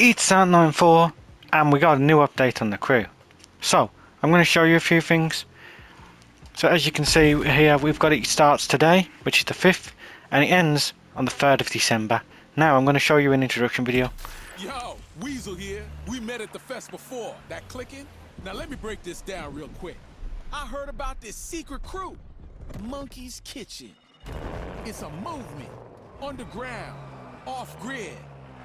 It's Sound94 and we got a new update on the crew. So I'm going to show you a few things. So as you can see here, we've got it starts today, which is the 5th, and it ends on the 3rd of December. Now I'm going to show you an introduction video. Yo, Weasel here. We met at the fest before. That clicking? Now let me break this down real quick. I heard about this secret crew, Monkey's Kitchen. It's a movement, underground, off-grid,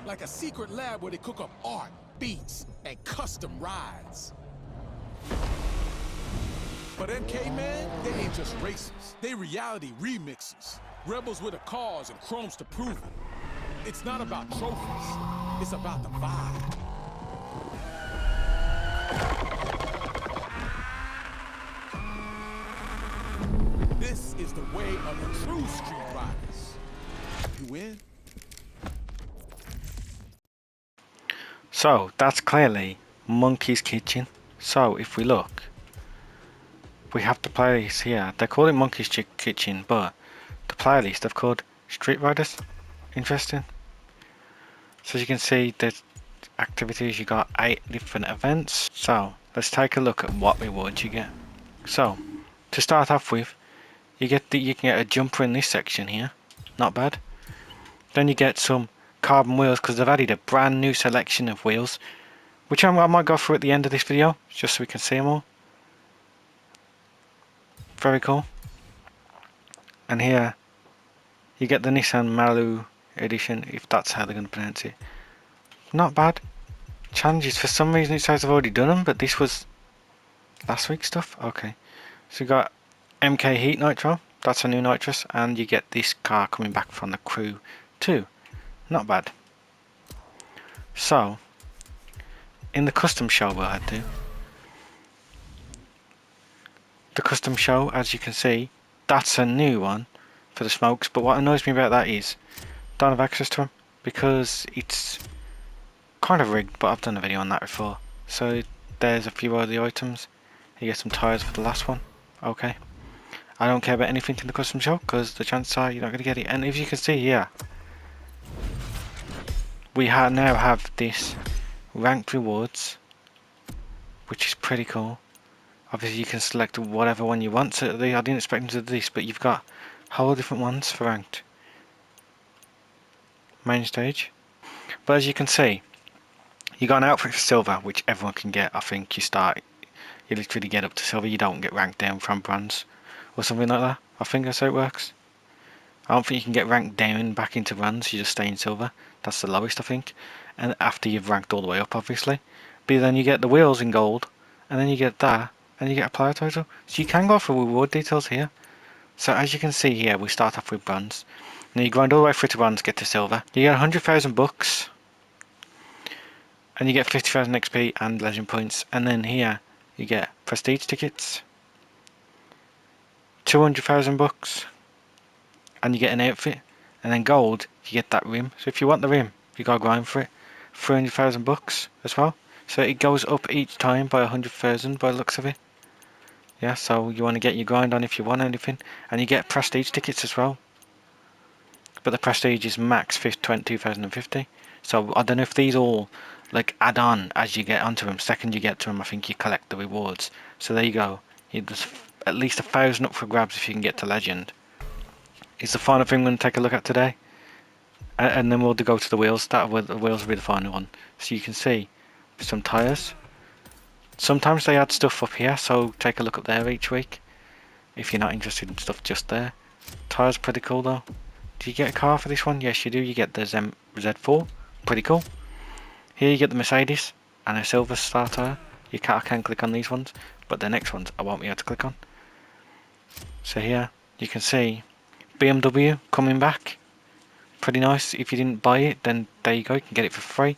like a secret lab where they cook up art, beats, and custom rides. But MK, man, they ain't just racers. They reality remixers. Rebels with a cause and chromes to prove it. It's not about trophies. It's about the vibe. This is the way of the true street riders. You win? So that's clearly Monkey's Kitchen. So if we look, we have the playlist here. They call it Monkey's Kitchen, but the playlist they've called Street Riders. Interesting. So as you can see, there's activities. You got 8 different events. So let's take a look at what rewards you get. So to start off with, you can get a jumper in this section here. Not bad. Then you get some carbon wheels because they've added a brand new selection of wheels, which I might go through at the end of this video just so we can see them all. Very cool. And here you get the Nissan Malu edition, if that's how they're going to pronounce it. Not bad. Challenges, for some reason it says I've already done them, but this was last week's stuff. Okay, so you got MK Heat Nitro, that's a new nitrous, and you get this car coming back from the crew too. Not bad. So in the custom show we'll head to. The custom show, as you can see, that's a new one for the smokes, but what annoys me about that is don't have access to them because it's kind of rigged, but I've done a video on that before. So there's a few other items. You get some tyres for the last one. Okay, I don't care about anything in the custom show because the chances are you're not going to get it. And if you can see here, we now have this ranked rewards, which is pretty cool. Obviously you can select whatever one you want. So I didn't expect them to do this, but you've got whole different ones for ranked. Main stage. But as you can see, you got an outfit for silver, which everyone can get. I think you literally get up to silver. You don't get ranked down from bronze or something like that. I think that's how it works. I don't think you can get ranked down back into bronze. You just stay in silver. That's the lowest, I think. And after you've ranked all the way up, obviously. But then you get the wheels in gold, and then you get that, and you get a player title. So you can go for reward details here. So as you can see here, we start off with bronze. Now you grind all the way through to bronze, get to silver. You get 100,000 bucks. And you get 50,000 XP and legend points. And then here you get prestige tickets, 200,000 bucks, and you get an outfit. And then gold, you get that rim. So if you want the rim, you gotta grind for it. 300,000 bucks as well. So it goes up each time by 100,000 by the looks of it. Yeah, so you want to get your grind on if you want anything. And you get prestige tickets as well. But the prestige is max 2050. So I don't know if these all like add on as you get onto them. Second you get to them, I think you collect the rewards. So there you go. There's at least 1,000 up for grabs if you can get to legend. It's the final thing we're going to take a look at today. And then we'll go to the wheels. The wheels will be the final one. So you can see some tyres. Sometimes they add stuff up here, so take a look up there each week if you're not interested in stuff just there. Tyres pretty cool though. Do you get a car for this one? Yes you do. You get the Z4. Pretty cool. Here you get the Mercedes and a silver star tyre. I can click on these ones, but the next ones I won't be able to click on. So here you can see BMW coming back. Pretty nice. If you didn't buy it, then there you go, you can get it for free.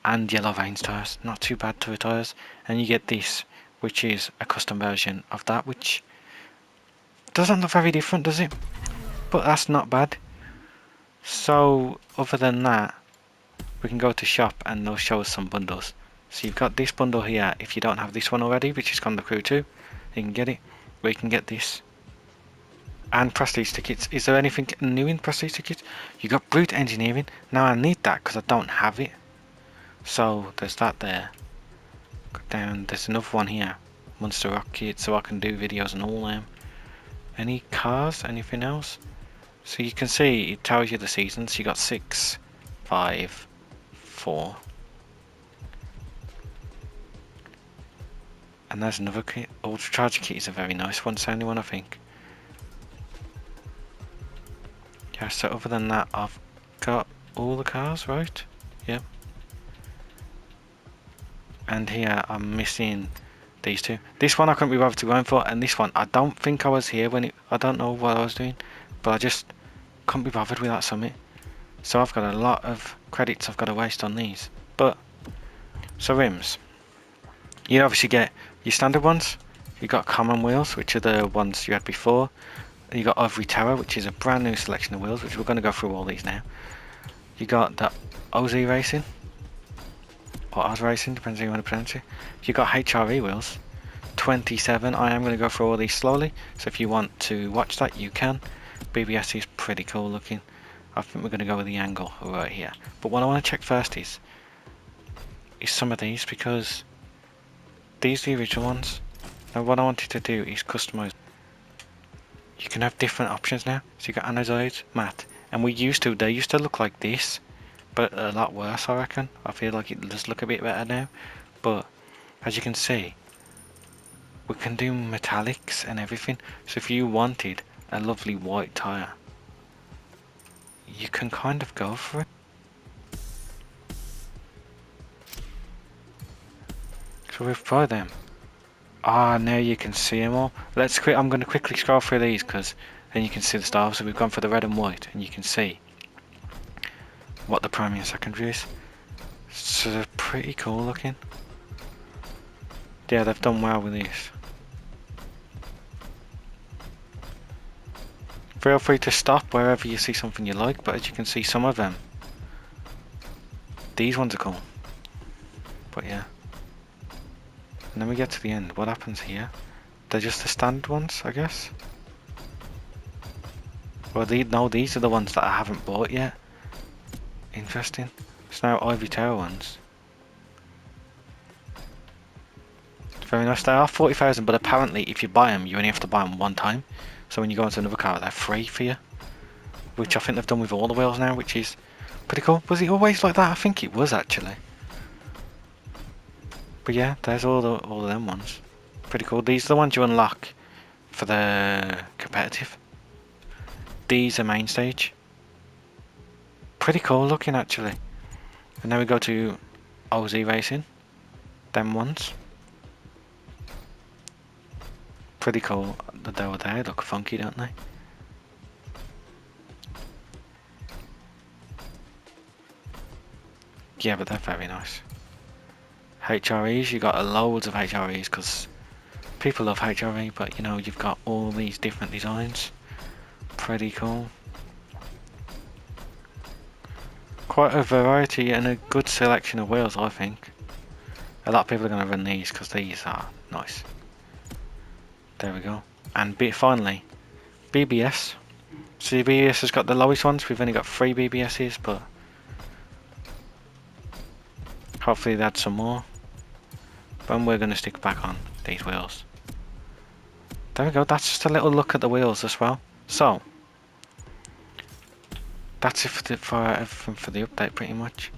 And yellow veins tyres, not too bad to tyres. And you get this, which is a custom version of that, which doesn't look very different, does it? But that's not bad. So other than that, we can go to shop and they'll show us some bundles. So you've got this bundle here. If you don't have this one already, which is on the crew too, you can get it. But you can get this and prestige tickets. Is there anything new in prestige tickets? You got brute engineering. Now I need that because I don't have it. So there's that there. Go down, there's another one here. Monster Rocket, so I can do videos on all them. Any cars? Anything else? So you can see it tells you the seasons. You got 6, 5, 4. And there's another kit. Ultra Charger kit is a very nice one, sounding one I think. Yeah, so other than that I've got all the cars, right? Yep. And here I'm missing these two. This one I couldn't be bothered to go for, and this one I don't think I was here when I don't know what I was doing, but I just couldn't be bothered with that summit. So I've got a lot of credits I've got to waste on these. But so rims, you obviously get your standard ones. You got common wheels, which are the ones you had before. You got Ivory Tower, which is a brand new selection of wheels, which we're going to go through all these now. You got the OZ Racing, or Oz Racing, depends how you want to pronounce it. You got HRE wheels, 27. I am going to go through all these slowly, so if you want to watch that, you can. BBS is pretty cool looking. I think we're going to go with the angle right here. But what I want to check first is some of these, because these are the original ones. Now what I wanted to do is customize. You can have different options now. So you got anodized, matte, and they used to look like this, but a lot worse I reckon. I feel like it does look a bit better now. But as you can see, we can do metallics and everything. So if you wanted a lovely white tire, you can kind of go for it. So we've tried them. Ah, now you can see them all. I'm going to quickly scroll through these because then you can see the styles. So we've gone for the red and white, and you can see what the primary and secondary is. So they're pretty cool looking. Yeah, they've done well with these. Feel free to stop wherever you see something you like, but as you can see, some of them, these ones are cool. But yeah. And then we get to the end. What happens here? They're just the standard ones, I guess. Well, no, these are the ones that I haven't bought yet. Interesting. It's now Ivy Tower ones. Very nice. They are 40,000, but apparently if you buy them, you only have to buy them one time. So when you go into another car, they're free for you. Which I think they've done with all the wheels now, which is pretty cool. Was it always like that? I think it was actually. But yeah, there's all of them ones. Pretty cool. These are the ones you unlock for the competitive. These are main stage. Pretty cool looking actually. And now we go to OZ Racing. Them ones. Pretty cool that they were there. They look funky, don't they? Yeah, but they're very nice. HREs, you got loads of HREs because people love HRE, but you know, you've got all these different designs. Pretty cool. Quite a variety and a good selection of wheels, I think. A lot of people are going to run these because these are nice. There we go. And finally, BBS. See, BBS has got the lowest ones. We've only got 3 BBSs, but hopefully they add some more. But we're going to stick back on these wheels. There we go. That's just a little look at the wheels as well. So that's it for everything for the update pretty much.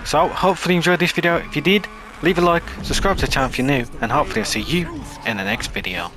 So hopefully you enjoyed this video. If you did, leave a like, subscribe to the channel if you're new, and hopefully I'll see you in the next video.